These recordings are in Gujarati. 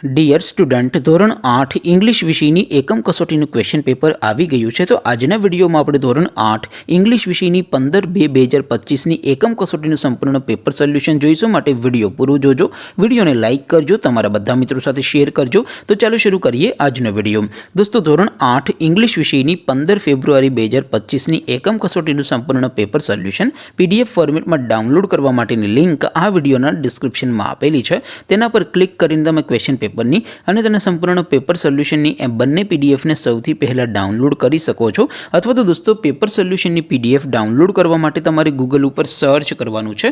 ડિયર સ્ટુડન્ટ, ધોરણ 8 ઇંગ્લિશ વિષયની એકમ કસોટીનું ક્વેશ્ચન પેપર આવી ગયું છે. તો આજના વિડીયોમાં આપણે ધોરણ 8 ઇંગ્લિશ વિષયની 15/2/2025ની એકમ કસોટીનું સંપૂર્ણ પેપર સોલ્યુશન જોઈશું. માટે વિડીયો પૂરો જોજો, વિડીયોને લાઇક કરજો, તમારા બધા મિત્રો સાથે શેર કરજો. તો ચાલો શરૂ કરીએ આજનો વિડીયો. દોસ્તો, ધોરણ 8 ઇંગ્લિશ વિષયની 15 ફેબ્રુઆરી 2025ની એકમ કસોટીનું સંપૂર્ણ પેપર સોલ્યુશન PDF ફોર્મેટમાં ડાઉનલોડ કરવા માટેની લિંક આ વિડીયોના ડિસ્ક્રિપ્શનમાં આપેલી છે. તેના પર ક્લિક કરીને તમે ક્વેશ્ચન પેપરની અને તેના સંપૂર્ણ પેપર સોલ્યુશનની એ બંને પીડીએફને સૌથી પહેલાં ડાઉનલોડ કરી શકો છો. અથવા તો દોસ્તો, પેપર સોલ્યુશનની PDF ડાઉનલોડ કરવા માટે તમારે ગૂગલ ઉપર સર્ચ કરવાનું છે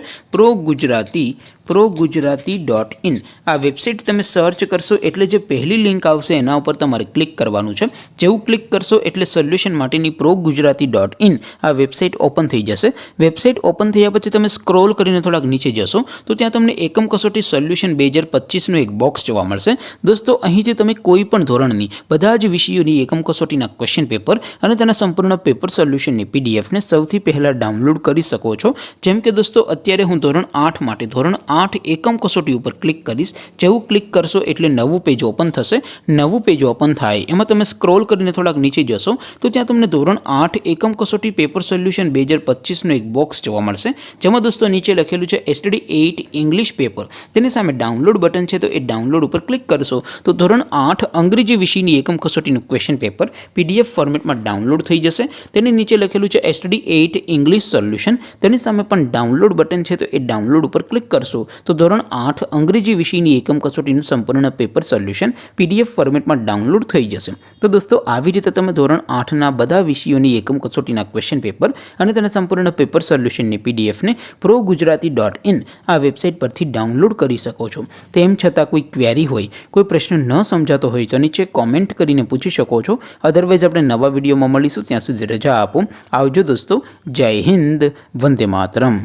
progujarati.in. આ વેબસાઇટ તમે સર્ચ કરશો એટલે જે પહેલી લિંક આવશે એના ઉપર તમારે ક્લિક કરવાનું છે. જેવું ક્લિક કરશો એટલે સોલ્યુશન માટેની progujarati.in આ વેબસાઇટ ઓપન થઈ જશે. વેબસાઇટ ઓપન થયા પછી તમે સ્ક્રોલ કરીને થોડાક નીચે જશો તો ત્યાં તમને એકમ કસોટી સોલ્યુશન 2025નું એક બોક્સ જોવા મળશે. દોસ્તો, અહીંથી તમે કોઈ પણ ધોરણની બધા જ વિષયોની એકમ કસોટીના ક્વેશ્ચન પેપર અને તેના સંપૂર્ણ પેપર સોલ્યુશનની પીડીએફને સૌથી પહેલાં ડાઉનલોડ કરી શકો છો. જેમ કે દોસ્તો, અત્યારે હું ધોરણ 8 માટે ધોરણ 8 એકમ કસોટી ઉપર ક્લિક કરીશ. જેવું ક્લિક કરશો એટલે નવું પેજ ઓપન થશે. નવું પેજ ઓપન થાય એમાં તમે સ્ક્રોલ કરીને થોડાક નીચે જશો તો ત્યાં તમને ધોરણ 8 એકમ કસોટી પેપર સોલ્યુશન 2025નું એક બોક્સ જોવા મળશે. જેમાં દોસ્તો નીચે લખેલું છે STD 8 ઇંગ્લિશ પેપર. તેની સામે ડાઉનલોડ બટન છે, તો એ ડાઉનલોડ ઉપર ક્લિક કરશો તો ધોરણ 8 અંગ્રેજી વિષયની એકમ કસોટીનું ક્વેશ્ચન પેપર PDF ફોર્મેટમાં ડાઉનલોડ થઈ જશે. તેની નીચે લખેલું છે STD 8 ઇંગ્લિશ સોલ્યુશન. તેની સામે પણ ડાઉનલોડ બટન છે, તો એ ડાઉનલોડ ઉપર ક્લિક કરશો તો ધોરણ 8 અંગ્રેજી વિષયની એકમ કસોટીનું સંપૂર્ણ પેપર સોલ્યુશન PDF ફોર્મેટમાં ડાઉનલોડ થઈ જશે. તો દોસ્તો, આવી રીતે તમે ધોરણ 8ના બધા વિષયોની એકમ કસોટીના ક્વેશ્ચન પેપર અને તેના સંપૂર્ણ પેપર સોલ્યુશનની PDFને progujarati.in આ વેબસાઇટ પરથી ડાઉનલોડ કરી શકો છો. તેમ છતાં કોઈ ક્વેરી હોય, કોઈ પ્રશ્ન ન સમજાતો હોય તો નીચે કોમેન્ટ કરીને પૂછી શકો છો. અધરવાઇઝ આપણે નવા વિડીયોમાં મળીશું. ત્યાં સુધી રજા આપો. આવજો દોસ્તો. જય હિન્દ. વંદે માતરમ.